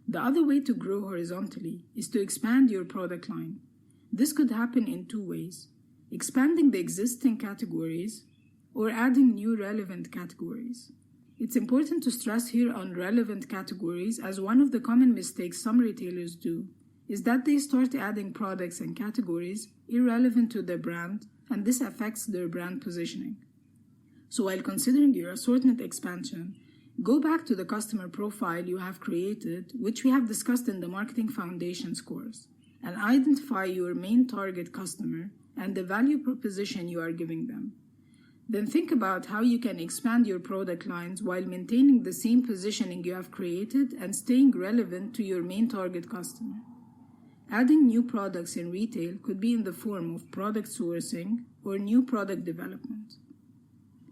The other way to grow horizontally is to expand your product line. This could happen in two ways: expanding the existing categories or adding new relevant categories. It's important to stress here on relevant categories, as one of the common mistakes some retailers do is that they start adding products and categories irrelevant to their brand, and this affects their brand positioning. So while considering your assortment expansion, go back to the customer profile you have created, which we have discussed in the Marketing Foundations course, and identify your main target customer and the value proposition you are giving them. Then think about how you can expand your product lines while maintaining the same positioning you have created and staying relevant to your main target customer. Adding new products in retail could be in the form of product sourcing or new product development.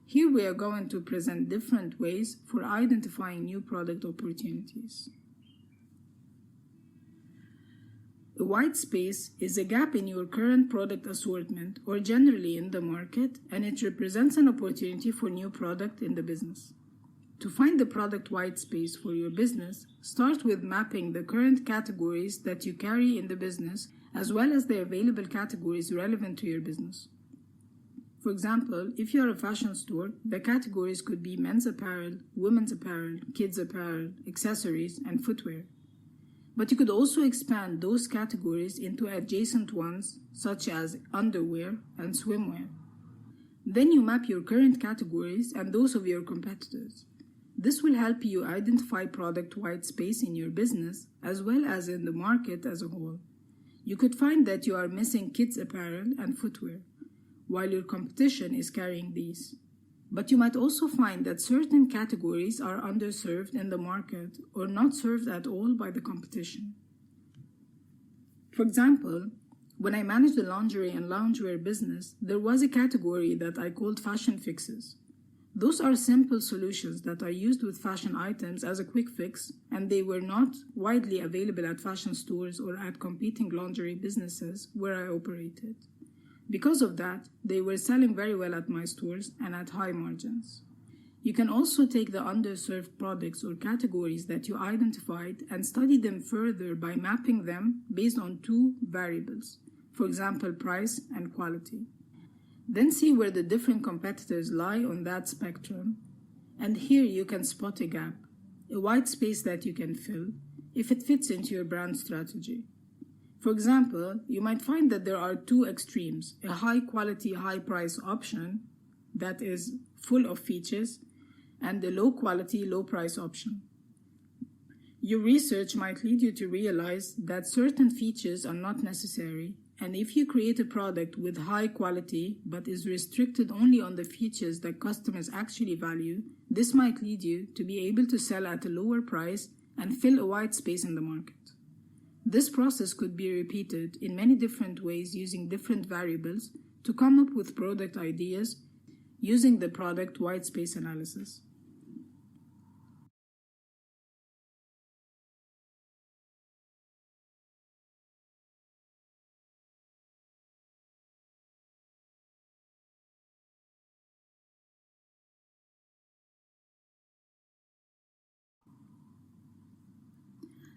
Here we are going to present different ways for identifying new product opportunities. A white space is a gap in your current product assortment or generally in the market, and it represents an opportunity for new product in the business. To find the product white space for your business, start with mapping the current categories that you carry in the business, as well as the available categories relevant to your business. For example, if you are a fashion store, the categories could be men's apparel, women's apparel, kids' apparel, accessories, and footwear. But you could also expand those categories into adjacent ones, such as underwear and swimwear. Then you map your current categories and those of your competitors. This will help you identify product white space in your business as well as in the market as a whole. You could find that you are missing kids' apparel and footwear, while your competition is carrying these. But you might also find that certain categories are underserved in the market or not served at all by the competition. For example, when I managed the lingerie and loungewear business, there was a category that I called fashion fixes. Those are simple solutions that are used with fashion items as a quick fix, and they were not widely available at fashion stores or at competing lingerie businesses where I operated. Because of that, they were selling very well at my stores and at high margins. You can also take the underserved products or categories that you identified and study them further by mapping them based on two variables, for example, price and quality. Then see where the different competitors lie on that spectrum, and here you can spot a gap, a white space that you can fill if it fits into your brand strategy. For example, you might find that there are two extremes: a high-quality, high-price option that is full of features, and a low-quality, low-price option. Your research might lead you to realize that certain features are not necessary, and if you create a product with high quality but is restricted only on the features that customers actually value, this might lead you to be able to sell at a lower price and fill a white space in the market. This process could be repeated in many different ways using different variables to come up with product ideas using the product white space analysis.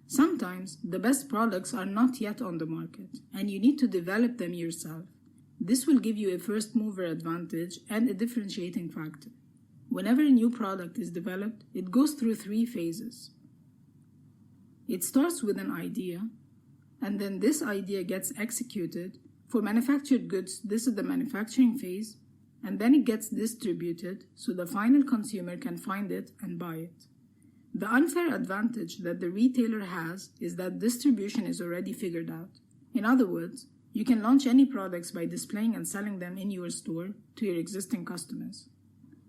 Sometimes the best products are not yet on the market, and you need to develop them yourself. This will give you a first mover advantage and a differentiating factor. Whenever a new product is developed, it goes through three phases. It starts with an idea, and then this idea gets executed. For manufactured goods, this is the manufacturing phase, and then it gets distributed so the final consumer can find it and buy it. The unfair advantage that the retailer has is that distribution is already figured out. In other words, you can launch any products by displaying and selling them in your store to your existing customers.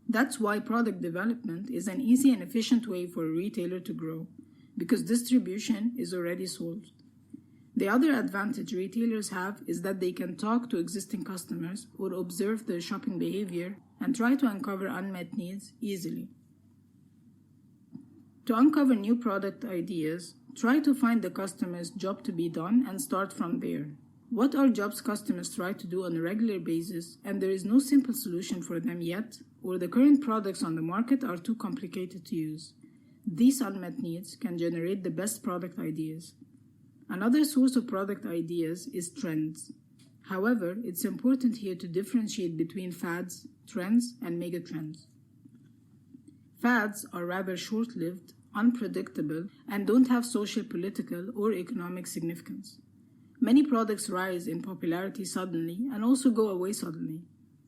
That's why product development is an easy and efficient way for a retailer to grow, because distribution is already solved. The other advantage retailers have is that they can talk to existing customers or observe their shopping behavior and try to uncover unmet needs easily. To uncover new product ideas, try to find the customer's job to be done and start from there. What are jobs customers try to do on a regular basis, and there is no simple solution for them yet, or the current products on the market are too complicated to use? These unmet needs can generate the best product ideas. Another source of product ideas is trends. However, it's important here to differentiate between fads, trends, and megatrends. Fads are rather short-lived, unpredictable, and don't have social, political, or economic significance. Many products rise in popularity suddenly and also go away suddenly.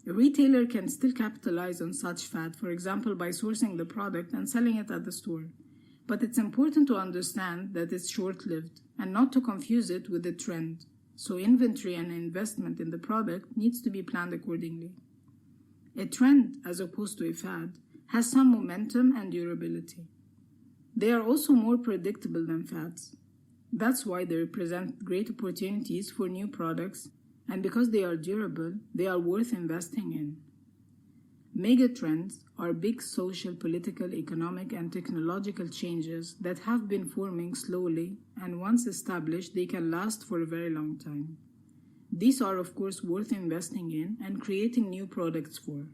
A retailer can still capitalize on such fad, for example, by sourcing the product and selling it at the store. But it's important to understand that it's short-lived and not to confuse it with a trend. So inventory and investment in the product needs to be planned accordingly. A trend, as opposed to a fad, has some momentum and durability. They are also more predictable than fads. That's why they represent great opportunities for new products, and because they are durable, they are worth investing in. Megatrends are big social, political, economic, and technological changes that have been forming slowly, and once established, they can last for a very long time. These are, of course, worth investing in and creating new products for.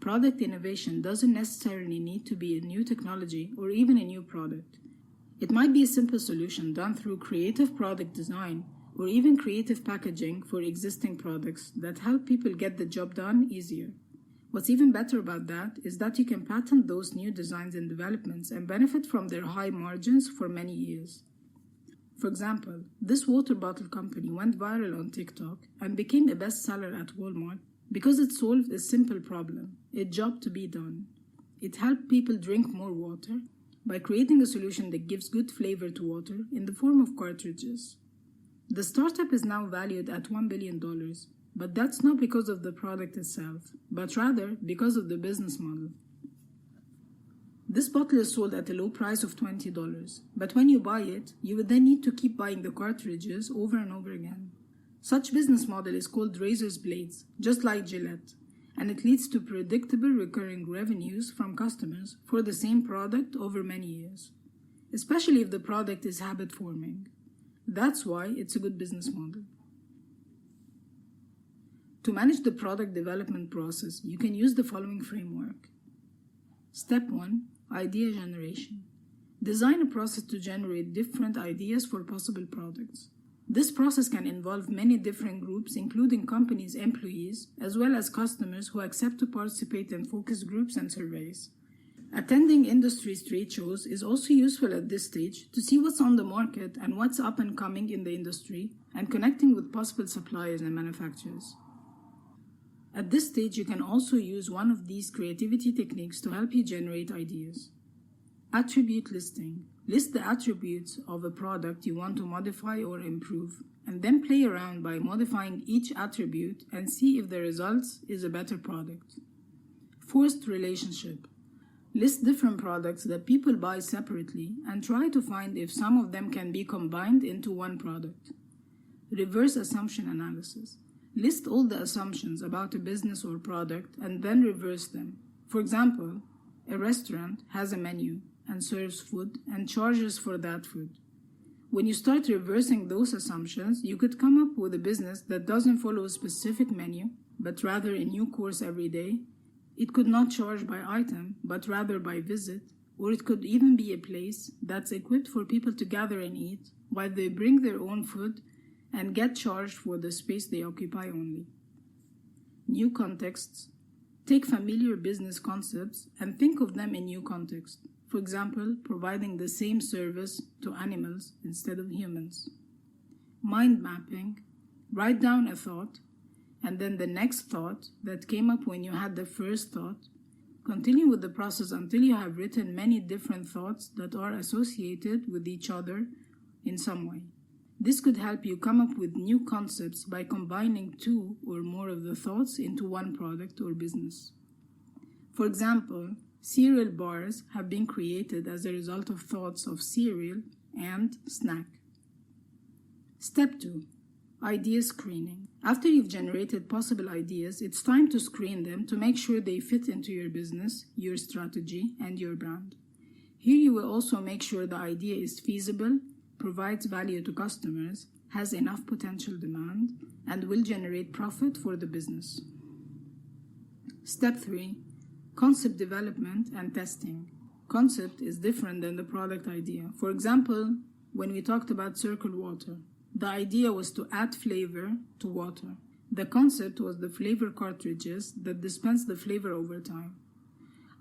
Product innovation doesn't necessarily need to be a new technology or even a new product. It might be a simple solution done through creative product design or even creative packaging for existing products that help people get the job done easier. What's even better about that is that you can patent those new designs and developments and benefit from their high margins for many years. For example, this water bottle company went viral on TikTok and became a bestseller at Walmart because it solved a simple problem, a job to be done. It helped people drink more water by creating a solution that gives good flavor to water in the form of cartridges. The startup is now valued at $1 billion, but that's not because of the product itself, but rather because of the business model. This bottle is sold at a low price of $20, but when you buy it, you would then need to keep buying the cartridges over and over again. Such business model is called razor's blades, just like Gillette, and it leads to predictable recurring revenues from customers for the same product over many years, especially if the product is habit-forming. That's why it's a good business model. To manage the product development process, you can use the following framework. Step 1. Idea generation. Design a process to generate different ideas for possible products. This process can involve many different groups, including companies' employees, as well as customers who accept to participate in focus groups and surveys. Attending industry trade shows is also useful at this stage to see what's on the market and what's up and coming in the industry, and connecting with possible suppliers and manufacturers. At this stage, you can also use one of these creativity techniques to help you generate ideas. Attribute listing. List the attributes of a product you want to modify or improve, and then play around by modifying each attribute and see if the results is a better product. Forced relationship. List different products that people buy separately and try to find if some of them can be combined into one product. Reverse assumption analysis. List all the assumptions about a business or product and then reverse them. For example, a restaurant has a menu and serves food and charges for that food. When you start reversing those assumptions, you could come up with a business that doesn't follow a specific menu, but rather a new course every day. It could not charge by item, but rather by visit, or it could even be a place that's equipped for people to gather and eat while they bring their own food and get charged for the space they occupy only. New contexts. Take familiar business concepts and think of them in new context. For example, providing the same service to animals instead of humans. Mind mapping. Write down a thought, and then the next thought that came up when you had the first thought. Continue with the process until you have written many different thoughts that are associated with each other in some way. This could help you come up with new concepts by combining two or more of the thoughts into one product or business. For example, cereal bars have been created as a result of thoughts of cereal and snack. Step 2. Idea screening. After you've generated possible ideas, it's time to screen them to make sure they fit into your business, your strategy, and your brand. Here you will also make sure the idea is feasible, provides value to customers, has enough potential demand, and will generate profit for the business. Step 3. Concept development and testing. Concept is different than the product idea. For example, when we talked about Circle Water, the idea was to add flavor to water. The concept was the flavor cartridges that dispense the flavor over time.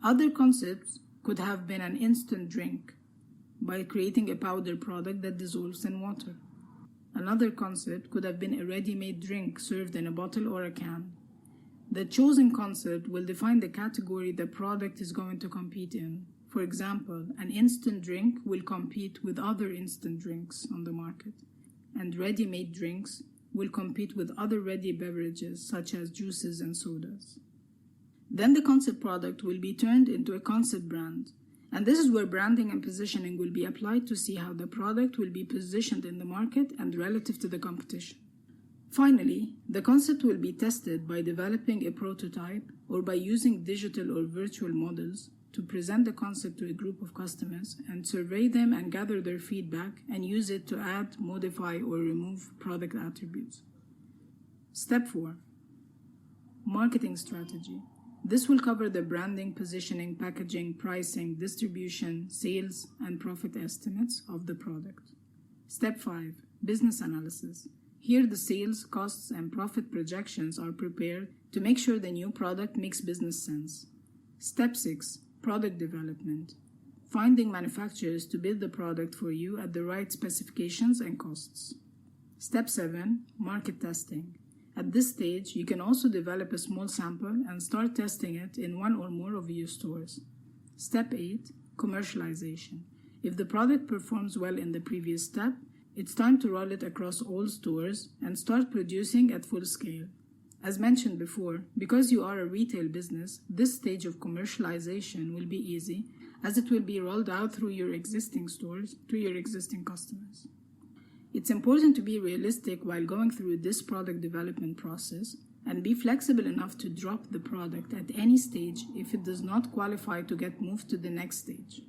Other concepts could have been an instant drink by creating a powder product that dissolves in water. Another concept could have been a ready-made drink served in a bottle or a can. The chosen concept will define the category the product is going to compete in. For example, an instant drink will compete with other instant drinks on the market, and ready-made drinks will compete with other ready beverages such as juices and sodas. Then the concept product will be turned into a concept brand, and this is where branding and positioning will be applied to see how the product will be positioned in the market and relative to the competition. Finally, the concept will be tested by developing a prototype or by using digital or virtual models to present the concept to a group of customers and survey them and gather their feedback and use it to add, modify, or remove product attributes. Step 4. Marketing strategy. This will cover the branding, positioning, packaging, pricing, distribution, sales, and profit estimates of the product. Step 5. Business analysis. Here the sales, costs, and profit projections are prepared to make sure the new product makes business sense. Step 6. Product development. Finding manufacturers to build the product for you at the right specifications and costs. Step 7. Market testing. At this stage, you can also develop a small sample and start testing it in one or more of your stores. Step 8. Commercialization. If the product performs well in the previous step, it's time to roll it across all stores and start producing at full scale. As mentioned before, because you are a retail business, this stage of commercialization will be easy as it will be rolled out through your existing stores to your existing customers. It's important to be realistic while going through this product development process and be flexible enough to drop the product at any stage if it does not qualify to get moved to the next stage.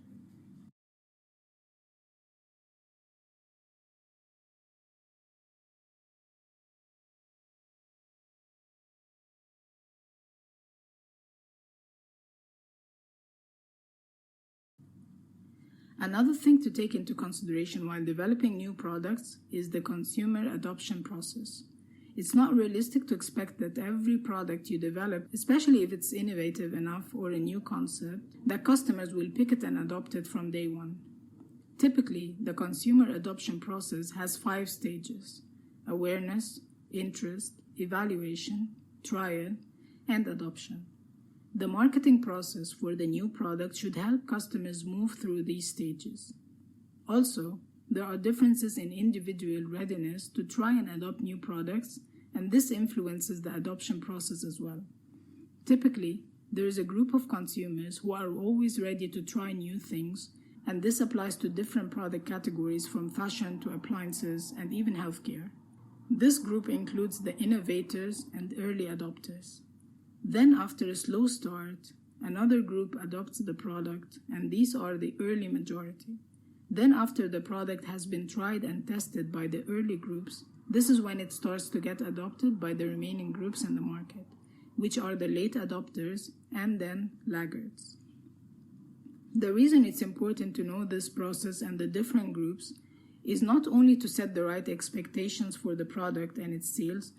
Another thing to take into consideration while developing new products is the consumer adoption process. It's not realistic to expect that every product you develop, especially if it's innovative enough or a new concept, that customers will pick it and adopt it from day one. Typically, the consumer adoption process has 5 stages: awareness, interest, evaluation, trial, and adoption. The marketing process for the new product should help customers move through these stages. Also, there are differences in individual readiness to try and adopt new products, and this influences the adoption process as well. Typically, there is a group of consumers who are always ready to try new things, and this applies to different product categories from fashion to appliances and even healthcare. This group includes the innovators and early adopters. Then, after a slow start, another group adopts the product, and these are the early majority. Then, after the product has been tried and tested by the early groups, this is when it starts to get adopted by the remaining groups in the market, which are the late adopters and then laggards. The reason it's important to know this process and the different groups is not only to set the right expectations for the product and its sales,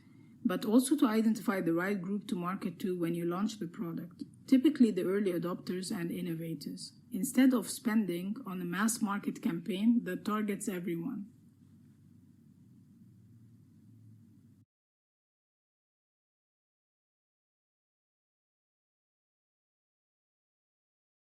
but also to identify the right group to market to when you launch the product, typically the early adopters and innovators, instead of spending on a mass market campaign that targets everyone.